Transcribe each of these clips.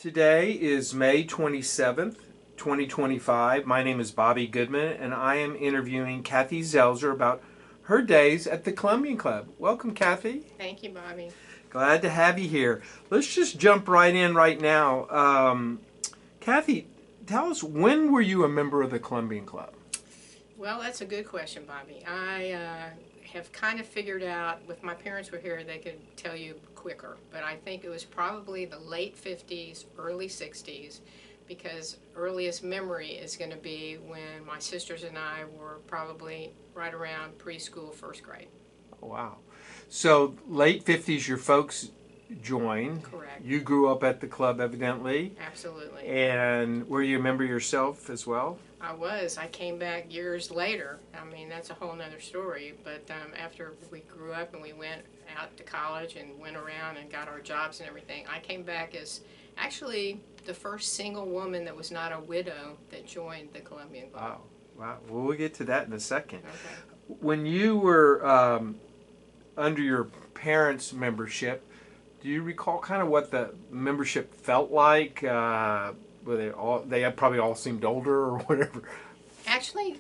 Today is May 27th, 2025. My name is Bobby Goodman, and I am interviewing Cathy Zelzer about her days at the Columbian Club. Welcome, Cathy. Thank you, Bobby. Glad to have you here. Let's just jump right in right now. Cathy, tell us, when were you a member of the Columbian Club? Well, that's a good question, Bobby. I have kind of figured out, if my parents were here, they could tell you quicker, but I think it was probably the late 50s, early 60s, because earliest memory is going to be when my sisters and I were probably right around preschool, first grade. Oh, wow. So, late 50s, your folks joined. Correct. You grew up at the club, evidently. Absolutely. And were you a member yourself as well? I was. I came back years later. I mean, that's a whole nother story. But after we grew up and we went out to college and went around and got our jobs and everything, I came back as actually the first single woman that was not a widow that joined the Columbian Club. Wow. Wow. Well, we'll get to that in a second. Okay. When you were under your parents' membership, do you recall kind of what the membership felt like? Were they had probably all seemed older or whatever? Actually,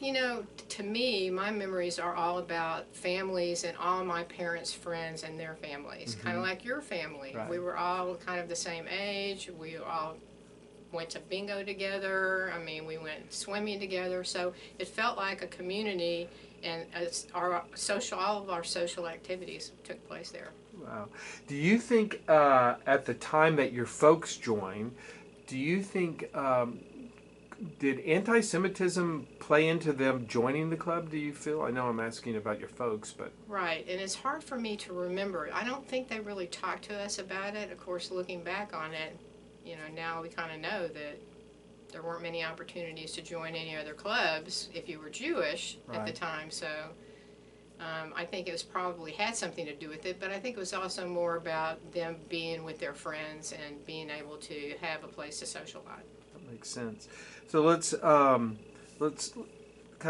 to me, my memories are all about families and all my parents' friends and their families, kind of like your family. Right. We were all kind of the same age. We all went to bingo together. I mean, we went swimming together. So it felt like a community, and all of our social activities took place there. Wow. Do you think at the time that your folks joined, do you think did anti-Semitism play into them joining the club, do you feel? I know I'm asking about your folks, but... Right, and it's hard for me to remember. I don't think they really talked to us about it. Of course, looking back on it, now we kind of know that there weren't many opportunities to join any other clubs if you were Jewish at the time, so I think it was probably had something to do with it, but I think it was also more about them being with their friends and being able to have a place to socialize. That makes sense. So let's kind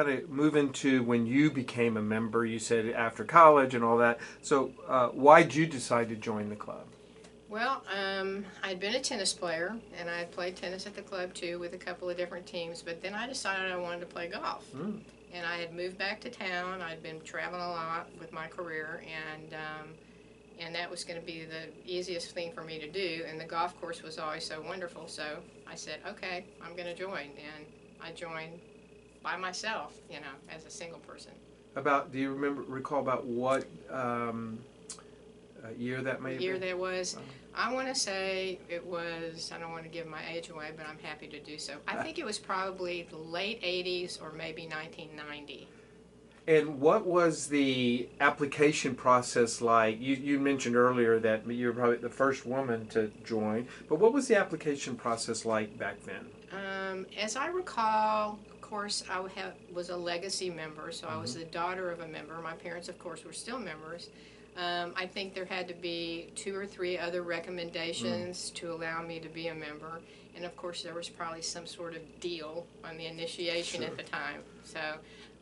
of move into when you became a member. You said after college and all that. So why'd you decide to join the club? Well, I'd been a tennis player, and I had played tennis at the club too with a couple of different teams, but then I decided I wanted to play golf. And I had moved back to town. I'd been traveling a lot with my career, and that was going to be the easiest thing for me to do, and the golf course was always so wonderful, so I said, okay, I'm going to join, and I joined by myself, as a single person. Do you recall about what year that may have been? Year that was, I want to say it was, I don't want to give my age away, but I'm happy to do so. I think it was probably the late 80s or maybe 1990. And what was the application process like? You mentioned earlier that you were probably the first woman to join, but what was the application process like back then? As I recall, of course, I was a legacy member, so I was the daughter of a member. My parents, of course, were still members. I think there had to be 2 or 3 other recommendations to allow me to be a member, and of course there was probably some sort of deal on the initiation at the time. So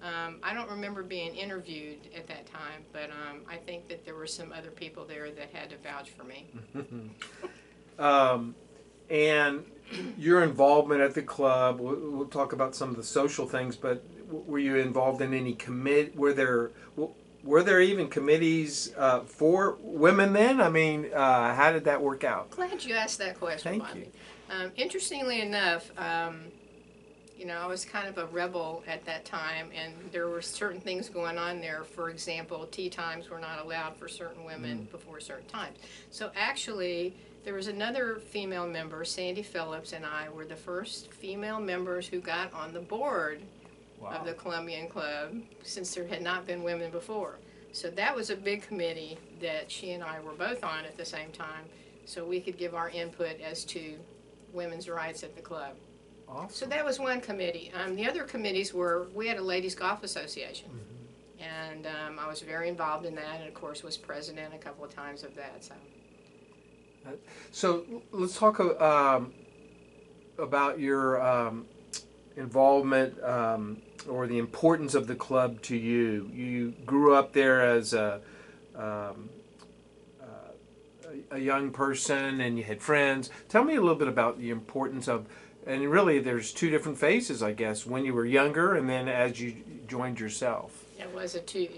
I don't remember being interviewed at that time, but I think that there were some other people there that had to vouch for me. And your involvement at the club, we'll talk about some of the social things, but were you involved in any were there even committees for women then? I mean, how did that work out? Glad you asked that question, Thank Bobby. you. Interestingly enough, I was kind of a rebel at that time, and there were certain things going on there. For example, tea times were not allowed for certain women before certain times. So actually, there was another female member, Sandy Phillips, and I were the first female members who got on the board of the Columbian Club, since there had not been women before. So that was a big committee that she and I were both on at the same time, so we could give our input as to women's rights at the club. Awesome. So that was one committee. The other committees were, we had a ladies golf association, and I was very involved in that, and of course was president a couple of times of that. So let's talk about your involvement or the importance of the club to you. You grew up there as a young person and you had friends. Tell me a little bit about the importance of, and really there's two different phases, I guess, when you were younger and then as you joined yourself. It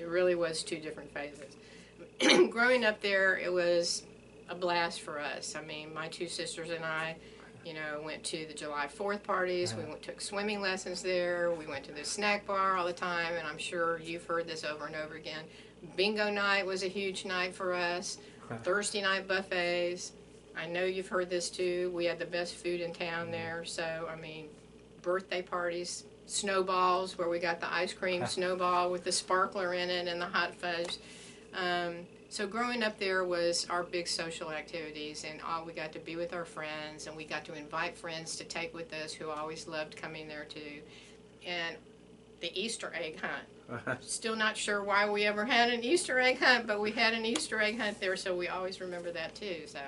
really was two different phases. Growing up there, it was a blast for us. I mean, my two sisters and I, went to the July 4th parties. We took swimming lessons there. We went to the snack bar all the time, and I'm sure you've heard this over and over again. Bingo night was a huge night for us. Thursday night buffets. I know you've heard this too. We had the best food in town there. So, I mean, birthday parties, snowballs, where we got the ice cream snowball with the sparkler in it and the hot fudge. So growing up there was our big social activities, and we got to be with our friends, and we got to invite friends to take with us who always loved coming there too. And the Easter egg hunt. Still not sure why we ever had an Easter egg hunt, but we had an Easter egg hunt there, so we always remember that too. So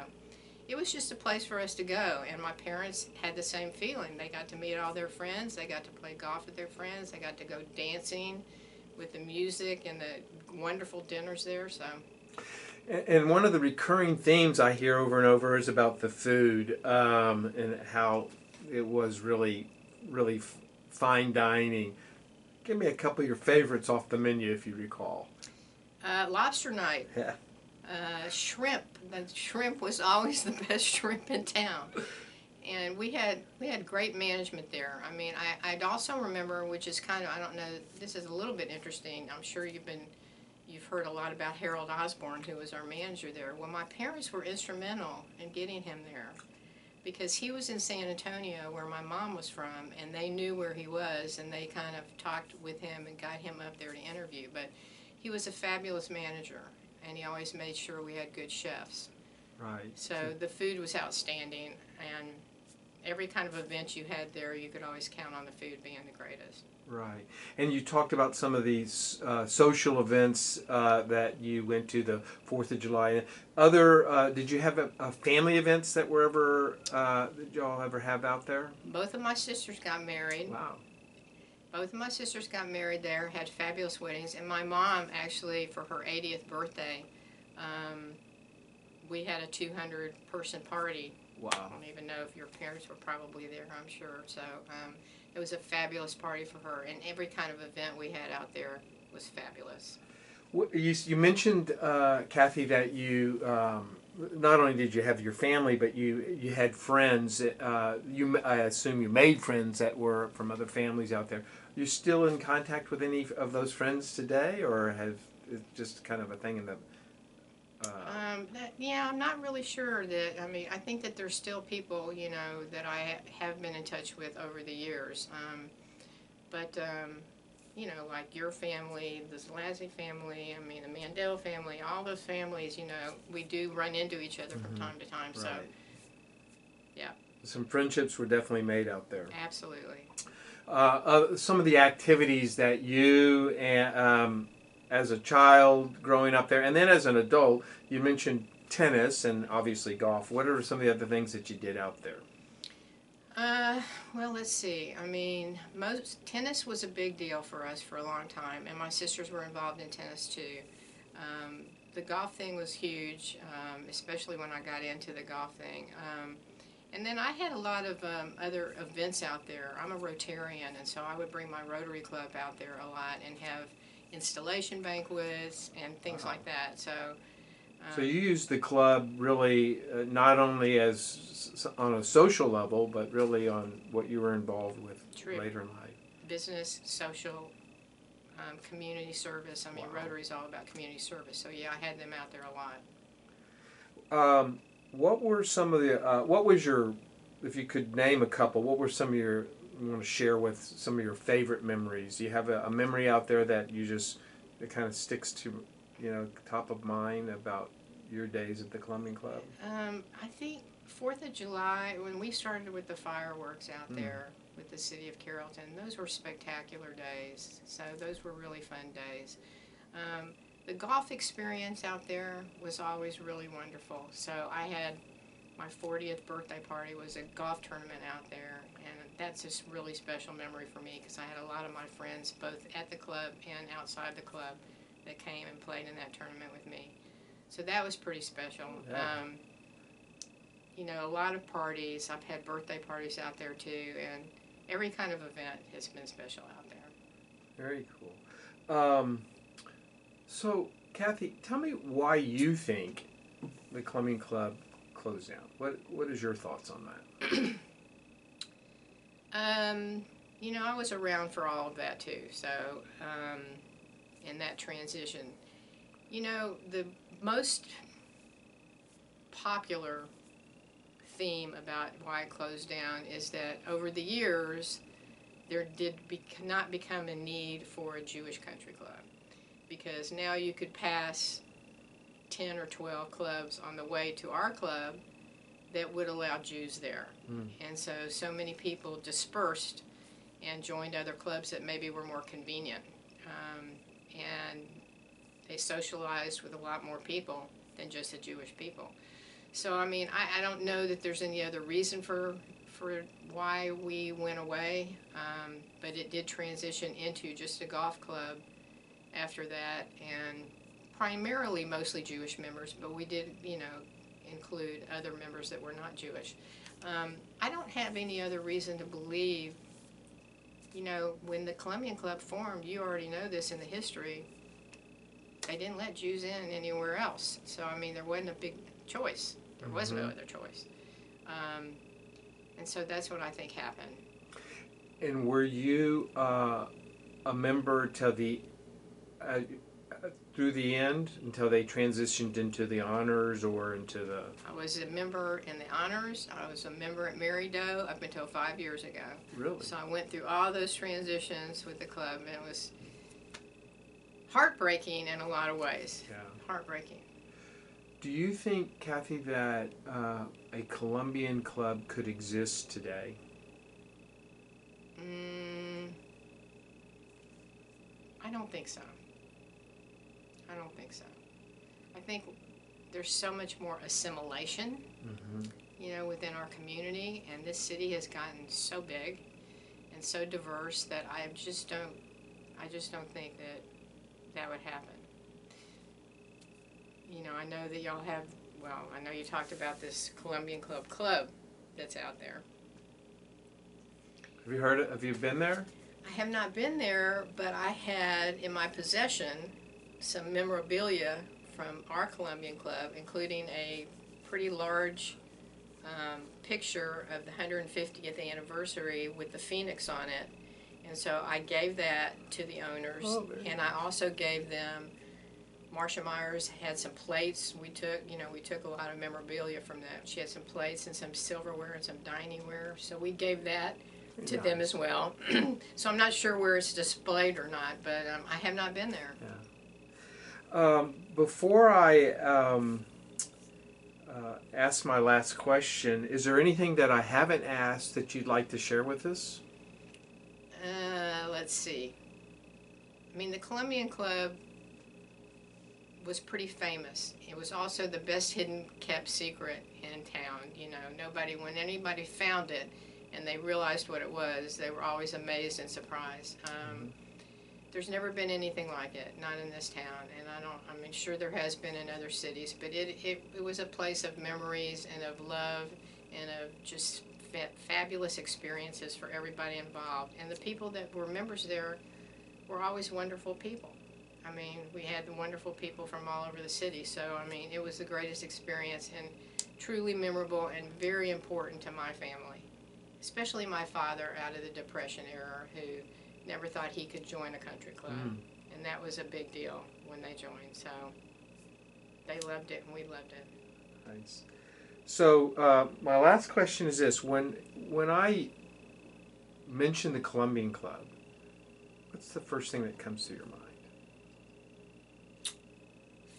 it was just a place for us to go, and my parents had the same feeling. They got to meet all their friends, they got to play golf with their friends, they got to go dancing with the music and the wonderful dinners there. So. And one of the recurring themes I hear over and over is about the food, and how it was really, really fine dining. Give me a couple of your favorites off the menu, if you recall. Lobster night. Yeah. Shrimp. The shrimp was always the best shrimp in town. And we had great management there. I mean, I'd also remember, which is kind of, I don't know, this is a little bit interesting. I'm sure you've heard a lot about Harold Osborne, who was our manager there. Well, my parents were instrumental in getting him there, because he was in San Antonio, where my mom was from, and they knew where he was, and they kind of talked with him and got him up there to interview. But he was a fabulous manager, and he always made sure we had good chefs. Right. So the food was outstanding, and every kind of event you had there, you could always count on the food being the greatest. Right. And you talked about some of these social events that you went to, the 4th of July. Did you have family events that were ever, did y'all ever have out there? Both of my sisters got married. Wow. Both of my sisters got married there, had fabulous weddings. And my mom, actually, for her 80th birthday, we had a 200-person party. Wow. I don't even know if your parents were probably there, I'm sure. So it was a fabulous party for her, and every kind of event we had out there was fabulous. You mentioned, Cathy, that you not only did you have your family, but you had friends. I assume you made friends that were from other families out there. Are you still in contact with any of those friends today, or have it just kind of a thing in the... I'm not really sure that, I mean, I think that there's still people, that I have been in touch with over the years. Like your family, the Zelzer family, I mean, the Mandel family, all those families, we do run into each other from time to time. Right. So, yeah. Some friendships were definitely made out there. Absolutely. Some of the activities that you and... as a child growing up there, and then as an adult, you mentioned tennis and obviously golf. What are some of the other things that you did out there? Well, let's see. I mean, tennis was a big deal for us for a long time, and my sisters were involved in tennis too. The golf thing was huge, especially when I got into the golf thing. And then I had a lot of other events out there. I'm a Rotarian, and so I would bring my Rotary Club out there a lot and have installation banquets and things like that. So you used the club really not only as on a social level, but really on what you were involved with later in life. Business, social, community service. I mean, wow. Rotary's all about community service. So yeah, I had them out there a lot. What were some of the? If you could name a couple, what were some of you want to share with some of your favorite memories? Do you have a memory out there that that kind of sticks to, top of mind about your days at the Columbian Club? I think 4th of July, when we started with the fireworks out there with the city of Carrollton, those were spectacular days. So those were really fun days. The golf experience out there was always really wonderful. So I had my 40th birthday party was a golf tournament out there, and that's just a really special memory for me because I had a lot of my friends both at the club and outside the club that came and played in that tournament with me. So that was pretty special. Yeah. You know, a lot of parties. I've had birthday parties out there too, and every kind of event has been special out there. Very cool. So, Cathy, tell me why you think the Columbian Club closed down. What is your thoughts on that? You know, I was around for all of that too. So, in that transition, you know, the most popular theme about why it closed down is that over the years there not become a need for a Jewish country club, because now you could pass 10 or 12 clubs on the way to our club that would allow Jews there. And so many people dispersed and joined other clubs that maybe were more convenient, and they socialized with a lot more people than just the Jewish people. So, I mean, I don't know that there's any other reason for why we went away, but it did transition into just a golf club after that, and primarily mostly Jewish members, but we did, you know, include other members that were not Jewish. I don't have any other reason to believe, you know, when the Columbian Club formed, you already know this in the history, they didn't let Jews in anywhere else. So, I mean, there wasn't a big choice. There was no other choice. And so that's what I think happened. And were you a member till the through the end, until they transitioned into the honors or into the? I was a member in the honors. I was a member at Mary Doe up until 5 years ago. Really? So I went through all those transitions with the club, and it was heartbreaking in a lot of ways. Yeah. Heartbreaking. Do you think, Cathy, that a Columbian Club could exist today? I don't think so. I don't think so. I think there's so much more assimilation, you know, within our community, and this city has gotten so big and so diverse that I just don't think that would happen. You know, I know that y'all have, well, I know you talked about this Columbian Club that's out there. Have you heard it? Have you been there? I have not been there, but I had in my possession some memorabilia from our Columbian Club, including a pretty large picture of the 150th anniversary with the Phoenix on it. And so I gave that to the owners, and I also gave them, Marcia Myers had some plates. We took a lot of memorabilia from that. She had some plates and some silverware and some diningware, so we gave that to them as well. So I'm not sure where it's displayed or not, but I have not been there. Yeah. Before I ask my last question, is there anything that I haven't asked that you'd like to share with us? Let's see. I mean, the Columbian Club was pretty famous. It was also the best hidden kept secret in town. You know, when anybody found it and they realized what it was, they were always amazed and surprised. There's never been anything like it, not in this town, and I mean, sure there has been in other cities, but it was a place of memories and of love and of just fabulous experiences for everybody involved. And the people that were members there were always wonderful people. I mean, we had the wonderful people from all over the city, so I mean, it was the greatest experience and truly memorable and very important to my family, especially my father out of the Depression era, who never thought he could join a country club, and that was a big deal when they joined. So they loved it and we loved it. Nice. So my last question is this: when I mention the Columbian Club, what's the first thing that comes to your mind?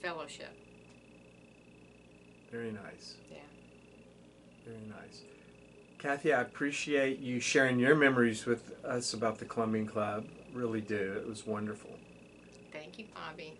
Fellowship. Very nice. Yeah. Very nice. Cathy, I appreciate you sharing your memories with us about the Columbian Club. Really do. It was wonderful. Thank you, Bobby.